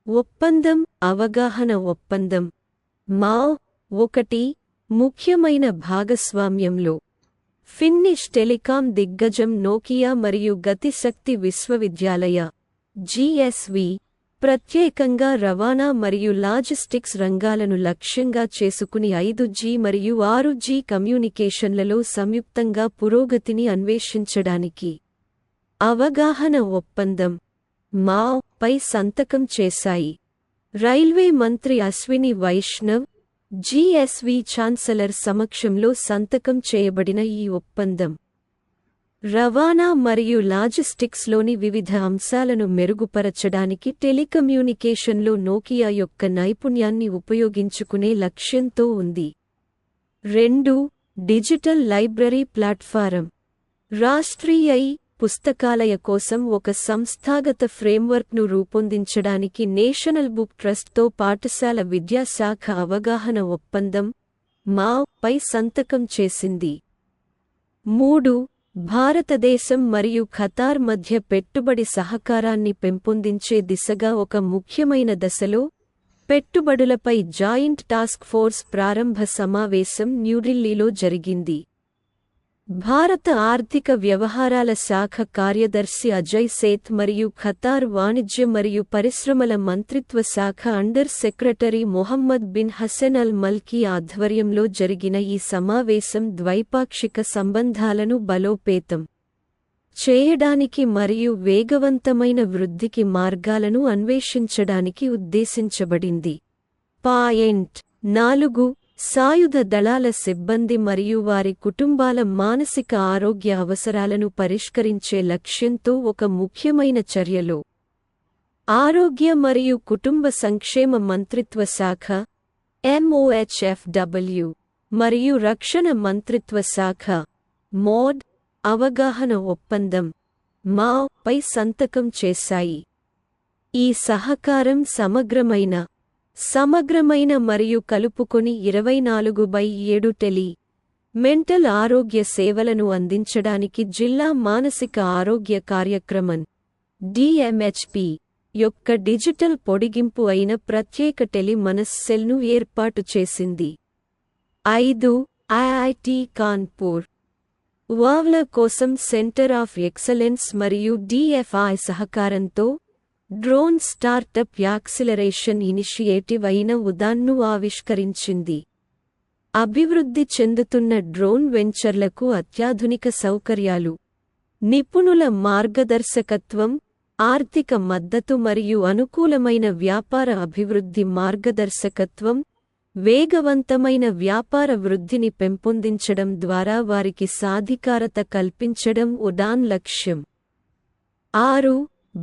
ఒప్పందం అవగాహన ఒప్పందం మావ్ 1 ముఖ్యమైన భాగస్వామ్యంలో ఫిన్నిష్ టెలికాం దిగ్గజం నోకియా మరియు గతిశక్తి విశ్వవిద్యాలయ జిఎస్వి ప్రత్యేకంగా రవాణా మరియు లాజిస్టిక్స్ రంగాలను లక్ష్యంగా చేసుకుని 5G మరియు 6G కమ్యూనికేషన్లలో సంయుక్తంగా పురోగతిని అన్వేషించడానికి అవగాహన ఒప్పందం మావ్ పై సంతకం చేశాయి. రైల్వే మంత్రి అశ్విని వైష్ణవ్, జిఎస్వి ఛాన్సలర్ సమక్షంలో సంతకం చేయబడిన ఈ ఒప్పందం రవాణా మరియు లాజిస్టిక్స్లోని వివిధ అంశాలను మెరుగుపరచడానికి టెలికమ్యూనికేషన్లో నోకియా యొక్క నైపుణ్యాన్ని ఉపయోగించుకునే లక్ష్యంతో ఉంది. 2 డిజిటల్ లైబ్రరీ ప్లాట్ఫారం రాష్ట్రీయ పుస్తకాలయ కోసం ఒక సంస్థాగత ఫ్రేమ్వర్క్ను రూపొందించడానికి నేషనల్ బుక్ ట్రస్ట్తో పాఠశాల విద్యాశాఖ అవగాహన ఒప్పందం మావ్ పై సంతకం చేసింది. 3 భారతదేశం మరియు ఖతార్ మధ్య పెట్టుబడి సహకారాన్ని పెంపొందించే దిశగా ఒక ముఖ్యమైన దశలో పెట్టుబడులపై జాయింట్ టాస్క్ ఫోర్స్ ప్రారంభ సమావేశం న్యూఢిల్లీలో జరిగింది. భారత ఆర్థిక వ్యవహారాల శాఖ కార్యదర్శి అజయ్ సేథ్ మరియు ఖతార్ వాణిజ్య మరియు పరిశ్రమల మంత్రిత్వ శాఖ under secretary Mohammed bin Hassan al Malki ఆధ్వర్యంలో జరిగిన ఈ సమావేశం ద్వైపాక్షిక సంబంధాలను బలోపేతం చేయడానికి మరియు వేగవంతమైన వృద్ధికి మార్గాలను అన్వేషించడానికి ఉద్దేశించబడింది. పాయింట్ 4 సాయుధ దళాల సిబ్బంది మరియు వారి కుటుంబాల మానసిక ఆరోగ్య అవసరాలను పరిష్కరించే లక్ష్యంతో ఒక ముఖ్యమైన చర్యలో ఆరోగ్య మరియు కుటుంబ సంక్షేమ మంత్రిత్వ శాఖ MOHFW మరియు రక్షణ మంత్రిత్వ శాఖ MOD అవగాహన ఒప్పందం మావ్ పై సంతకం చేశాయి. ఈ సహకారం సమగ్రమైన మరియు కలుపుకొని 24/7 టెలి మెంటల్ ఆరోగ్య సేవలను అందించడానికి జిల్లా మానసిక ఆరోగ్య కార్యక్రమం DMHP యొక్క డిజిటల్ పొడిగింపు అయిన ప్రత్యేక టెలి మనస్సెల్ను ఏర్పాటు చేసింది. 5 IIT కాన్పూర్ వావ్ల కోసం సెంటర్ ఆఫ్ ఎక్సలెన్స్ మరియు DFI సహకారంతో డ్రోన్ స్టార్టప్ యాక్సిలరేషన్ ఇనిషియేటివ్ అయిన ఉదాన్ను ఆవిష్కరించింది. అభివృద్ధి చెందుతున్న డ్రోన్ వెంచర్లకు అత్యాధునిక సౌకర్యాలు, నిపుణుల మార్గదర్శకత్వం, ఆర్థిక మద్దతు మరియు అనుకూలమైన వ్యాపార అభివృద్ధి మార్గదర్శకత్వం, వేగవంతమైన వ్యాపార వృద్ధిని పెంపొందించడం ద్వారా వారికి సాధికారత కల్పించడం ఉడాన్ లక్ష్యం. 6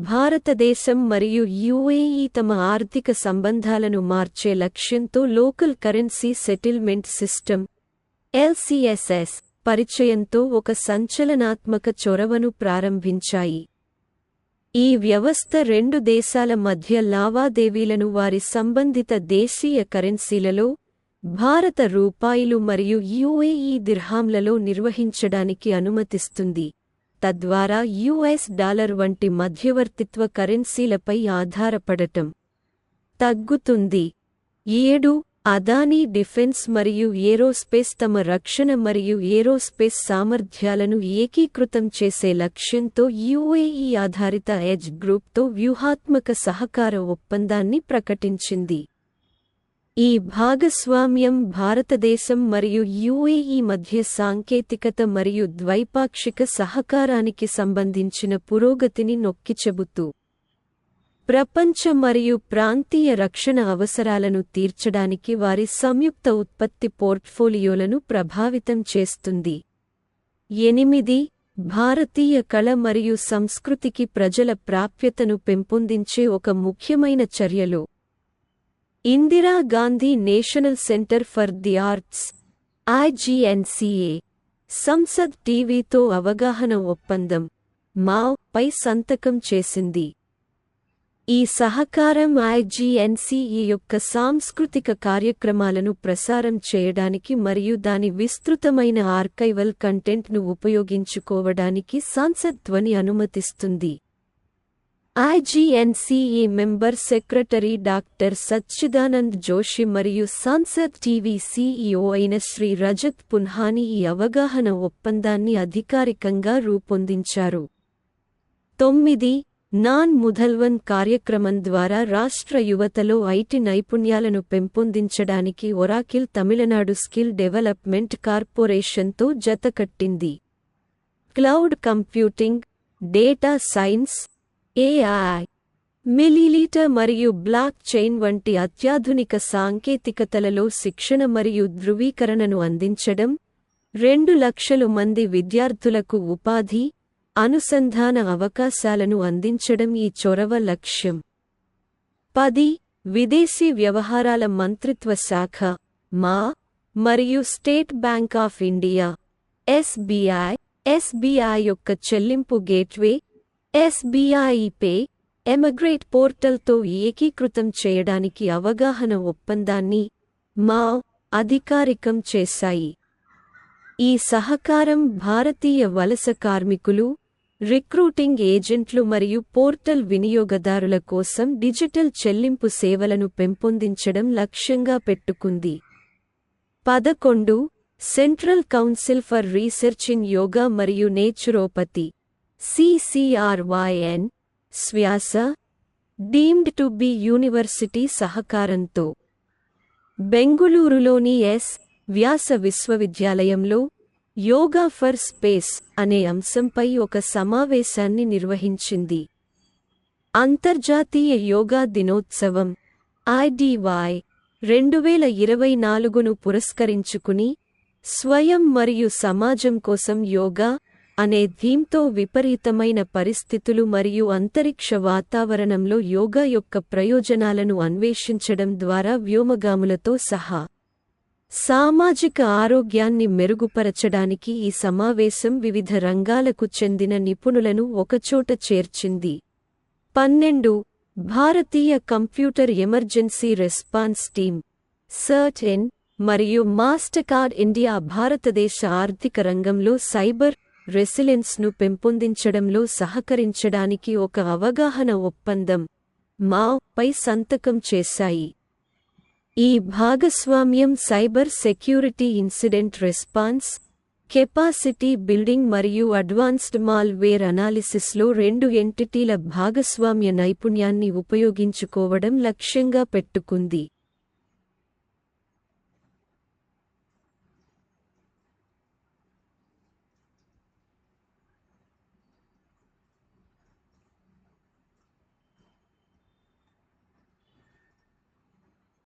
భారతదేశం మరియు UAE తమ ఆర్థిక సంబంధాలను మార్చే లక్ష్యంతో local currency settlement system LCSS పరిచయంతో ఒక సంచలనాత్మక చొరవను ప్రారంభించాయి. ఈ వ్యవస్థ 2 దేశాల మధ్య లావాదేవీలను వారి సంబంధిత దేశీయ కరెన్సీలలో భారత రూపాయలు మరియు UAE దిర్హాంలలో నిర్వహించడానికి అనుమతిస్తుంది, తద్వారా US డాలర్ వంటి మధ్యవర్తిత్వ కరెన్సీలపై ఆధారపడటం తగ్గుతుంది. 7 అదానీ డిఫెన్స్ మరియు ఏరోస్పేస్ తమ రక్షణ మరియు ఏరోస్పేస్ సామర్థ్యాలను ఏకీకృతం చేసే లక్ష్యంతో UAE ఆధారిత ఎడ్జ్ గ్రూప్తో వ్యూహాత్మక సహకార ఒప్పందాన్ని ప్రకటించింది. ఈ భాగస్వామ్యం భారతదేశం మరియు UAE మధ్య సాంకేతికత మరియు ద్వైపాక్షిక సహకారానికి సంబంధించిన పురోగతిని నొక్కిచెబుతూ ప్రపంచ మరియు ప్రాంతీయ రక్షణ అవసరాలను తీర్చడానికి వారి సంయుక్త ఉత్పత్తి పోర్ట్ఫోలియోలను ప్రభావితం చేస్తుంది. 8 భారతీయ కళ మరియు సంస్కృతికి ప్రజల ప్రాప్యతను పెంపొందించే ఒక ముఖ్యమైన చర్యలో Indira Gandhi national centre for the arts IGNCA Sansad టీవీతో అవగాహన ఒప్పందం మావ్ పై సంతకం చేసింది. ఈ సహకారం IGNCA యొక్క సాంస్కృతిక కార్యక్రమాలను ప్రసారం చేయడానికి మరియు దాని విస్తృతమైన ఆర్కైవల్ కంటెంట్ను ఉపయోగించుకోవడానికి సంసద్ ధ్వని అనుమతిస్తుంది. IGNCE member secretary doctor Sachchidanand Joshi మరియు సాన్సద్ టీవీ CEO అయిన శ్రీ రజత్ పున్హానీ ఈ అవగాహన ఒప్పందాన్ని అధికారికంగా రూపొందించారు. 9 నాన్ ముధల్వన్ కార్యక్రమం ద్వారా రాష్ట్ర యువతలో ఐటి నైపుణ్యాలను పెంపొందించడానికి ఒరాకిల్ తమిళనాడు స్కిల్ డెవలప్మెంట్ కార్పొరేషన్తో జతకట్టింది. Cloud computing, data science, AI, millilitre మరియు బ్లాక్ చైన్ వంటి అత్యాధునిక సాంకేతికతలలో శిక్షణ మరియు ధృవీకరణను అందించడం, 2 లక్షల మంది విద్యార్థులకు ఉపాధి, అనుసంధాన అవకాశాలను అందించడం ఈ చొరవ లక్ష్యం. 10 విదేశీ వ్యవహారాల మంత్రిత్వ శాఖ మా మరియు state bank of India SBI యొక్క చెల్లింపు గేట్వే SBI పే ఎమిగ్రేట్ పోర్టల్తో ఏకీకృతం చేయడానికి అవగాహన ఒప్పందాన్ని మా అధికారికం చేశాయి. ఈ సహకారం భారతీయ వలస కార్మికులు, రిక్రూటింగ్ ఏజెంట్లు మరియు పోర్టల్ వినియోగదారుల కోసం డిజిటల్ చెల్లింపు సేవలను పెంపొందించడం లక్ష్యంగా పెట్టుకుంది. 11 central council for research in yoga మరియు నేచురోపతి CCRYN శ్వాస డీమ్డ్ టు బి యూనివర్సిటీ సహకారంతో బెంగుళూరులోని వ్యాస విశ్వవిద్యాలయంలో యోగా ఫర్ స్పేస్ అనే అంశంపై ఒక సమావేశాన్ని నిర్వహించింది. అంతర్జాతీయ యోగా దినోత్సవం IDY 2024ను పురస్కరించుకుని స్వయం మరియు సమాజం కోసం యోగా అనే థీమ్తో విపరీతమైన పరిస్థితులు మరియు అంతరిక్ష వాతావరణంలో యోగా యొక్క ప్రయోజనాలను అన్వేషించడం ద్వారా వ్యోమగాములతో సహా సామాజిక ఆరోగ్యాన్ని మెరుగుపరచడానికి ఈ సమావేశం వివిధ రంగాలకు చెందిన నిపుణులను ఒకచోట చేర్చింది. 12 భారతీయ computer emergency response team CERT-IN మరియు మాస్టర్కార్డ్ ఇండియా భారతదేశ ఆర్థిక రంగంలో సైబర్ రెసిలెన్స్ను పెంపొందించడంలో సహకరించడానికి ఒక అవగాహన ఒప్పందం పై సంతకం చేశాయి. ఈ భాగస్వామ్యం cyber security incident response, capacity building మరియు అడ్వాన్స్డ్ మాల్వేర్ అనాలిసిస్లో 2 ఎంటిటీల భాగస్వామ్య నైపుణ్యాన్ని ఉపయోగించుకోవడం లక్ష్యంగా పెట్టుకుంది.